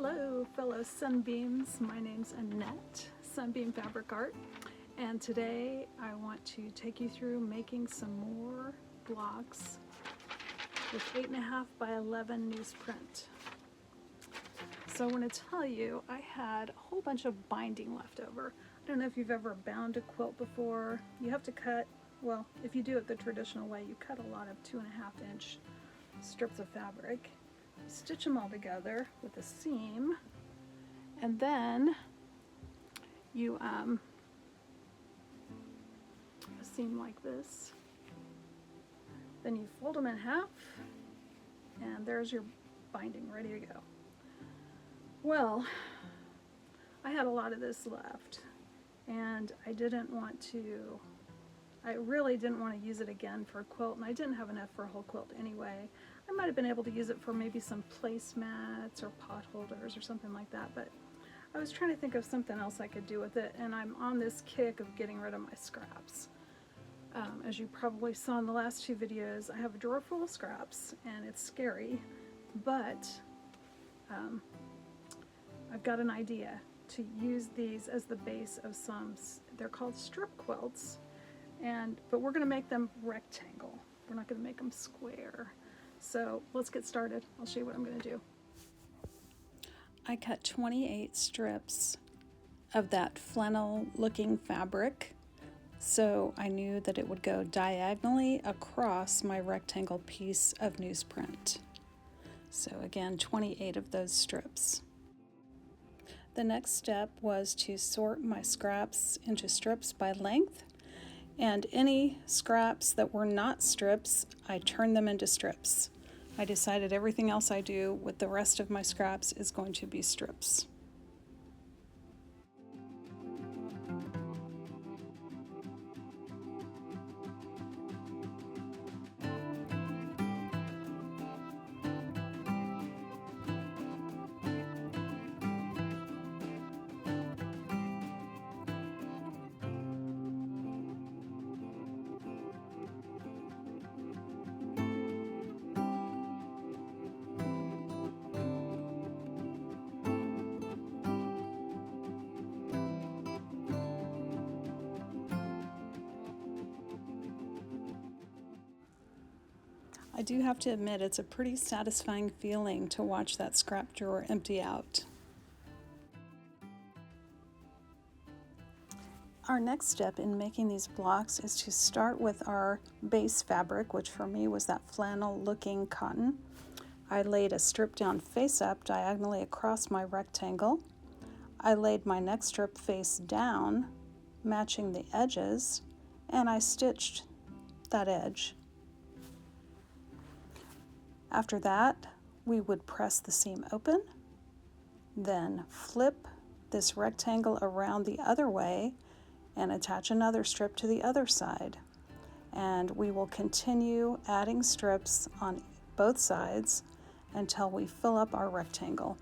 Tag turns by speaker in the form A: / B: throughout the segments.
A: Hello fellow Sunbeams, my name's Annette, Sunbeam Fabric Art, and today I want to take you through making some more blocks with 8.5 by 11 newsprint. So I want to tell you I had a whole bunch of binding left over. I don't know if you've ever bound a quilt before. You have to cut, well, if you do it the traditional way, you cut a lot of 2.5 inch strips of fabric. Stitch them all together with a seam, and then you a seam like this. Then you fold them in half, and there's your binding ready to go. Well, I had a lot of this left, and I really didn't want to use it again for a quilt, and I didn't have enough for a whole quilt anyway. I might have been able to use it for maybe some placemats or pot holders or something like that, but I was trying to think of something else I could do with it, and I'm on this kick of getting rid of my scraps. As you probably saw in the last two videos, I have a drawer full of scraps, and it's scary, but I've got an idea to use these as the base of some, they're called strip quilts, but we're going to make them rectangle. We're not going to make them square. So let's get started. I'll show you what I'm going to do. I cut 28 strips of that flannel looking fabric, so I knew that it would go diagonally across my rectangle piece of newsprint. So again, 28 of those strips. The next step was to sort my scraps into strips by length, and any scraps that were not strips, I turned them into strips. I decided everything else I do with the rest of my scraps is going to be strips. I do have to admit, it's a pretty satisfying feeling to watch that scrap drawer empty out. Our next step in making these blocks is to start with our base fabric, which for me was that flannel looking cotton. I laid a strip down face up diagonally across my rectangle. I laid my next strip face down, matching the edges, and I stitched that edge. After that, we would press the seam open, then flip this rectangle around the other way and attach another strip to the other side. And we will continue adding strips on both sides until we fill up our rectangle.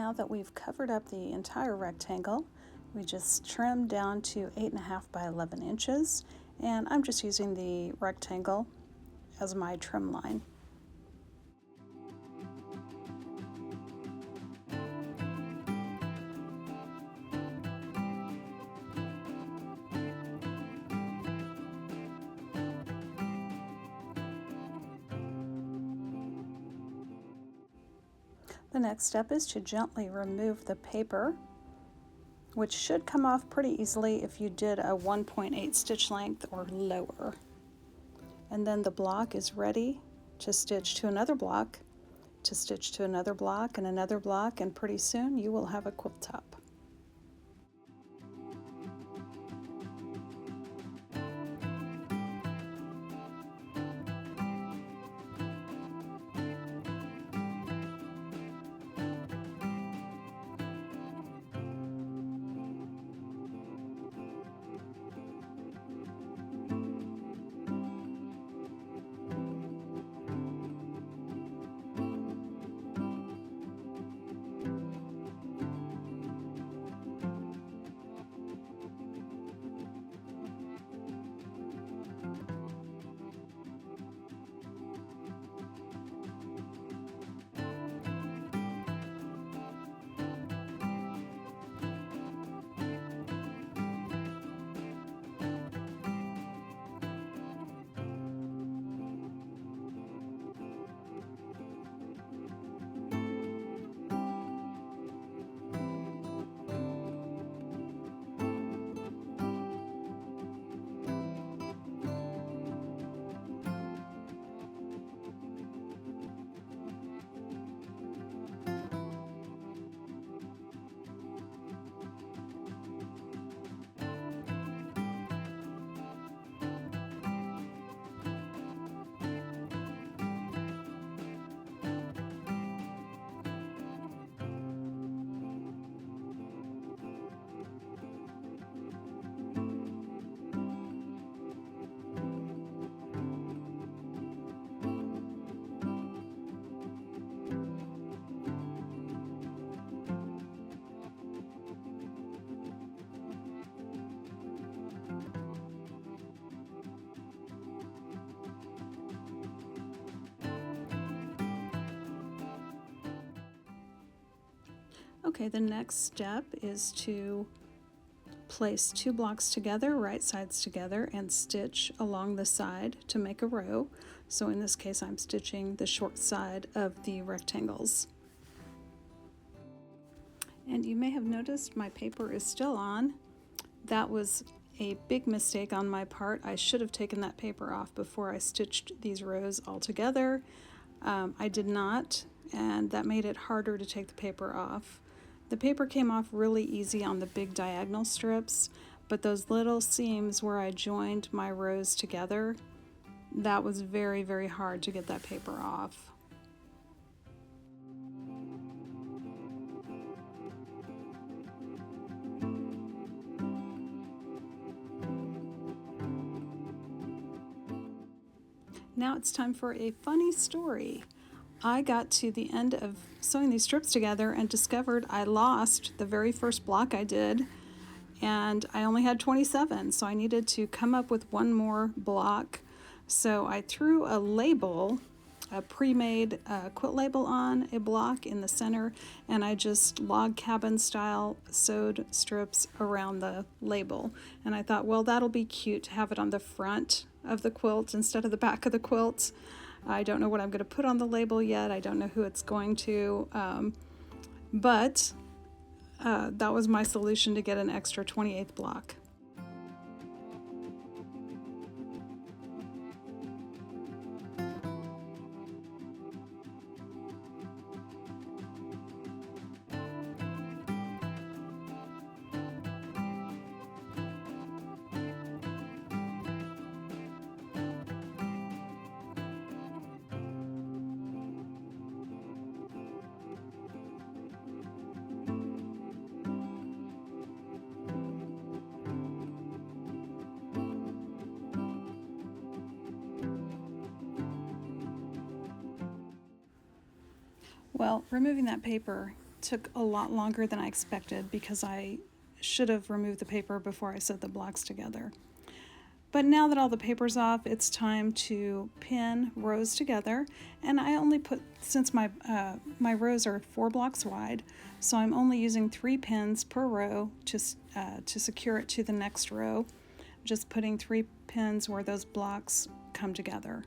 A: now that we've covered up the entire rectangle, we just trim down to 8.5 by 11 inches, and I'm just using the rectangle as my trim line. The next step is to gently remove the paper, which should come off pretty easily if you did a 1.8 stitch length or lower. And then the block is ready to stitch to another block, to stitch to another block and another block, and pretty soon you will have a quilt top. Okay, the next step is to place 2 blocks together, right sides together, and stitch along the side to make a row. So in this case, I'm stitching the short side of the rectangles. And you may have noticed my paper is still on. That was a big mistake on my part. I should have taken that paper off before I stitched these rows all together. I did not, and that made it harder to take the paper off. The paper came off really easy on the big diagonal strips, but those little seams where I joined my rows together, that was very, very hard to get that paper off. Now it's time for a funny story. I got to the end of sewing these strips together and discovered I lost the very first block I did, and I only had 27, so I needed to come up with one more block. So I threw a label, a pre-made quilt label, on a block in the center, and I just log cabin style sewed strips around the label. And I thought, well, that'll be cute to have it on the front of the quilt instead of the back of the quilt. I don't know what I'm going to put on the label yet. I don't know who it's going to, but that was my solution to get an extra 28th block. Well, removing that paper took a lot longer than I expected because I should have removed the paper before I set the blocks together. But now that all the paper's off, it's time to pin rows together. And I only put, since my rows are 4 blocks wide, so I'm only using 3 pins per row to secure it to the next row. Just putting 3 pins where those blocks come together.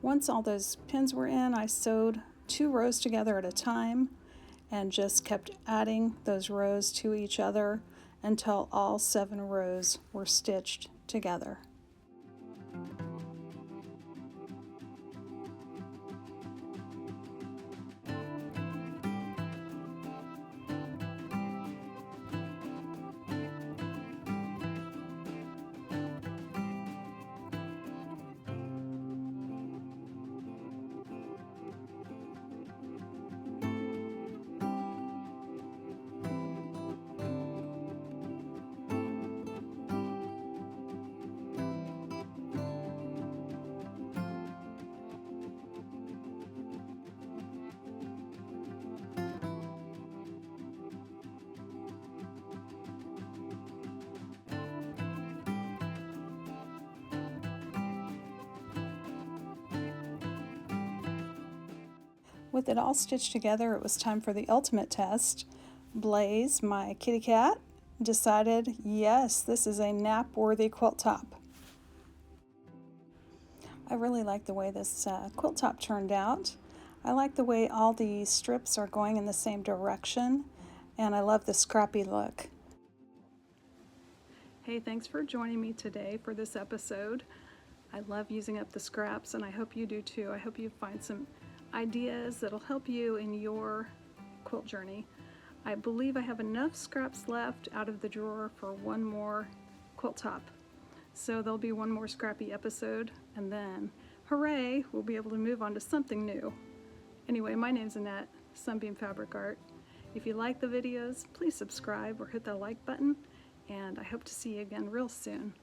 A: Once all those pins were in, I sewed 2 rows together at a time and just kept adding those rows to each other until all 7 rows were stitched together. With it all stitched together, it was time for the ultimate test. Blaze, my kitty cat, decided, yes, this is a nap-worthy quilt top. I really like the way this quilt top turned out. I like the way all the strips are going in the same direction, and I love the scrappy look. Hey, thanks for joining me today for this episode. I love using up the scraps, and I hope you do too. I hope you find some ideas that'll help you in your quilt journey. I believe I have enough scraps left out of the drawer for one more quilt top. So there'll be one more scrappy episode, and then, hooray, we'll be able to move on to something new. Anyway, my name's Annette, Sunbeam Fabric Art. If you like the videos, please subscribe or hit that like button, and I hope to see you again real soon.